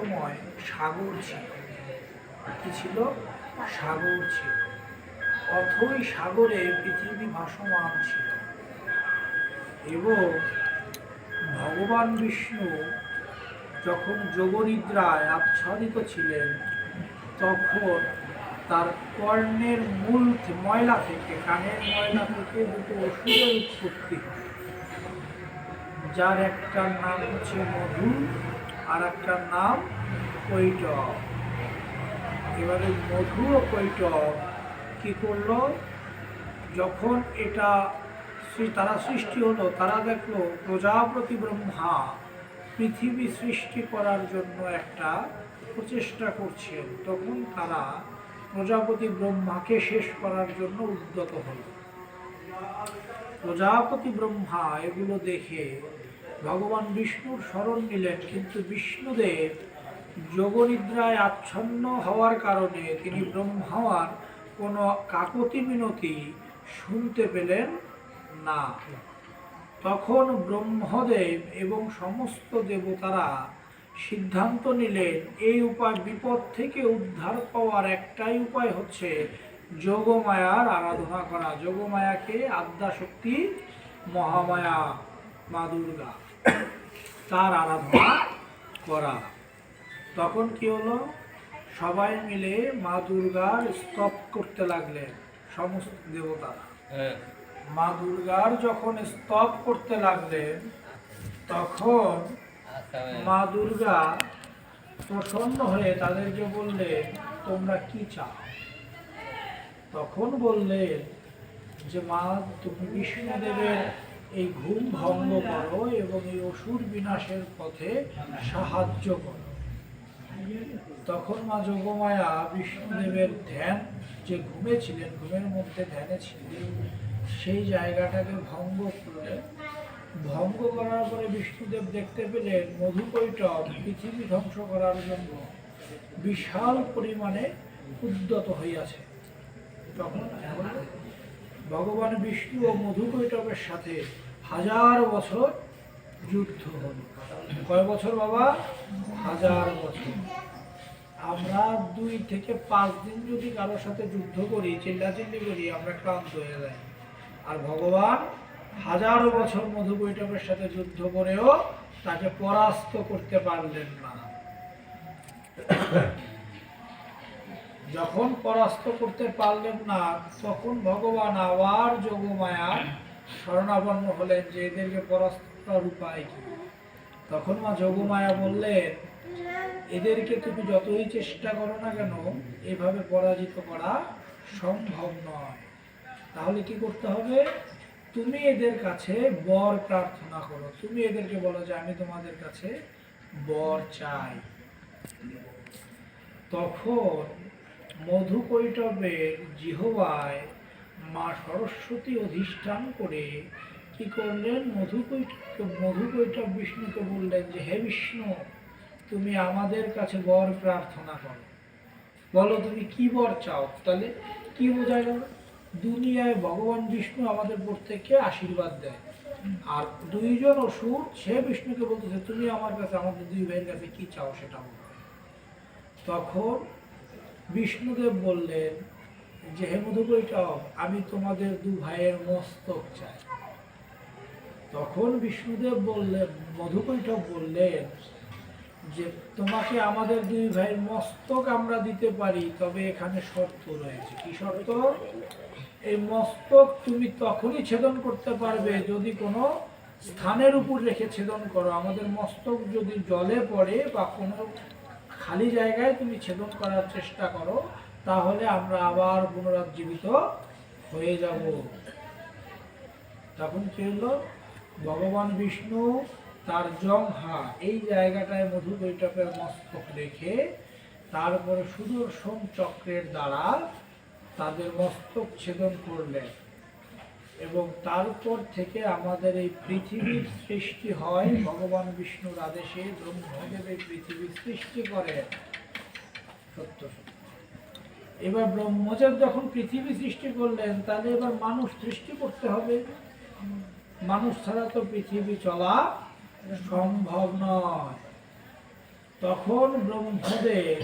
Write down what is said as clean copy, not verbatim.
সময় সাগর ছিল। কি ছিল? সাগর ছিল। অথই সাগরে পৃথিবী ভাসমান ছিল এবং ভগবান বিষ্ণু যখন যোগনিদ্রায় আচ্ছাদিত ছিলেন তখন তার কর্ণের মূল ময়লা থেকে, কানের ময়লা থেকে দুটো ওষুধের উৎপত্তি হয়, যার একটার নাম হচ্ছে মধু আর একটার নাম কৈটব। এবারে মধু ও কৈটব কি করলো, যখন এটা তারা সৃষ্টি হলো, তারা দেখলো প্রজাপতি ব্রহ্মা পৃথিবী সৃষ্টি করার জন্য একটা প্রচেষ্টা করছেন, তখন তারা প্রজাপতি ব্রহ্মাকে শেষ করার জন্য উদ্যত হল। প্রজাপতি ব্রহ্মা এগুলো দেখে ভগবান বিষ্ণুর শরণ নিলেন, কিন্তু বিষ্ণুদেব যোগনিদ্রায় আচ্ছন্ন হওয়ার কারণে তিনি ব্রহ্মার কোনো কাকতি মিনতি শুনতে পেলেন না। তখন ব্রহ্মদেব এবং সমস্ত দেবতারা সিদ্ধান্ত নিলেন এই উপায়, বিপদ থেকে উদ্ধার পাওয়ার একটাই উপায় হচ্ছে যোগমায়ার আরাধনা করা। যোগমায়াকে আদ্যাশক্তি মহামায়া মা দুর্গা, তার আরাধনা করা। তখন কি হলো, সবাই মিলে মা দুর্গার স্তব করতে লাগলেন, সমস্ত দেবতারা। মা দুর্গার যখন স্তব করতে লাগলেন তখন মা দুর্গা প্রসন্ন হয়ে তাদেরকে বললেন, তোমরা কি চাও? তখন বললেন যে মা, তুমি বিষ্ণুদেবের এই ঘুম ভঙ্গ করো এবং এই অসুর বিনাশের পথে সাহায্য করো। তখন মা যোগমায়া বিষ্ণুদেবের ধ্যান, যে ঘুমে ছিলেন, ঘুমের মধ্যে ধ্যানে ছিলেন, সেই জায়গাটাকে ভঙ্গ করলেন। ভঙ্গ করার পরে বিষ্ণুদেব দেখতে পেলেন মধুকৈটব পৃথিবী ধ্বংস করার জন্য বিশাল পরিমাণে উদ্যত হইয়াছে। তখন ভগবান বিষ্ণু ও মধুকৈটবের সাথে 1000 বছর যুদ্ধ হল। কয় বছর বাবা? 1000 বছর। আমরা 2 থেকে 5 দিন যদি কারোর সাথে যুদ্ধ করি, চিল্লাচিল্লি করি, আমরা ক্লান্ত হয়ে যাই। আর ভগবান 1000 বছর মধুকৈটবের সাথে যুদ্ধ করেও তাকে পরাস্ত করতে পারলেন না। যখন পরাস্ত করতে পারলেন না, তখন ভগবান আবার যোগমায়ার শরণাপন্ন হলেন যে এদেরকে পরাস্ত করার উপায় কি। তখন মা যোগমায়া বললেন, এদেরকে তুমি যতই চেষ্টা করো না কেন, এভাবে পরাজিত করা সম্ভব নয়। তাহলে কি করতে হবে? তুমি এদের কাছে বর প্রার্থনা করো। তুমি এদেরকে বলো যে আমি তোমাদের কাছে বর চাই। তখন মধুকৈটবের জিহ্বায় মা সরস্বতী অধিষ্ঠান করে কি করলেন, মধুকৈটব বিষ্ণুকে বললেন যে হে বিষ্ণু, তুমি আমাদের কাছে বর প্রার্থনা করো। বলো তুমি কি বর চাও। তাহলে কি বোঝা গেল? দুনিয়ায় ভগবান বিষ্ণু আমাদের প্রত্যেককে আশীর্বাদ দেয়, আর 2 জন অসুর সে বিষ্ণুকে বলতেছে তুমি আমার কাছে, আমাদের 2 ভাইয়ের কাছে কি চাও সেটা বলো। তখন বিষ্ণুদেব বললেন যে হে মধুকৈটব, আমি তোমাদের 2 ভাইয়ের মস্তক চাই। তখন বিষ্ণুদেব বললেন, মধুকৈটব বললেন যে তোমাকে আমাদের 2 ভাইয়ের মস্তক আমরা দিতে পারি, তবে এখানে শর্ত রয়েছে। কি শর্ত? এই মস্তক তুমি তখনই ছেদন করতে পারবে যদি কোনো স্থানের উপর রেখে ছেদন করো। আমাদের মস্তক যদি জলে পড়ে বা কোনো খালি জায়গায় তুমি ছেদন করার চেষ্টা করো, তাহলে আমরা আবার পুনরুজ্জীবিত হয়ে যাব। তখন কি হলো, ভগবান বিষ্ণু তার জংহা এই জায়গাটায় মধুকৈটবের মস্তক রেখে তারপরে সুদর্শন চক্রের দ্বারা তাদের মস্তক ছেদন করলেন, এবং তারপর থেকে আমাদের এই পৃথিবীর সৃষ্টি হয়। ভগবান বিষ্ণুর আদেশে ব্রহ্মদেব এই পৃথিবীর সৃষ্টি করেন। সত্য সত্য। এবার ব্রহ্মদেব যখন পৃথিবী সৃষ্টি করলেন, তাহলে এবার মানুষ সৃষ্টি করতে হবে। মানুষ ছাড়া তো পৃথিবী চলা সম্ভব নয়। তখন ব্রহ্মদেব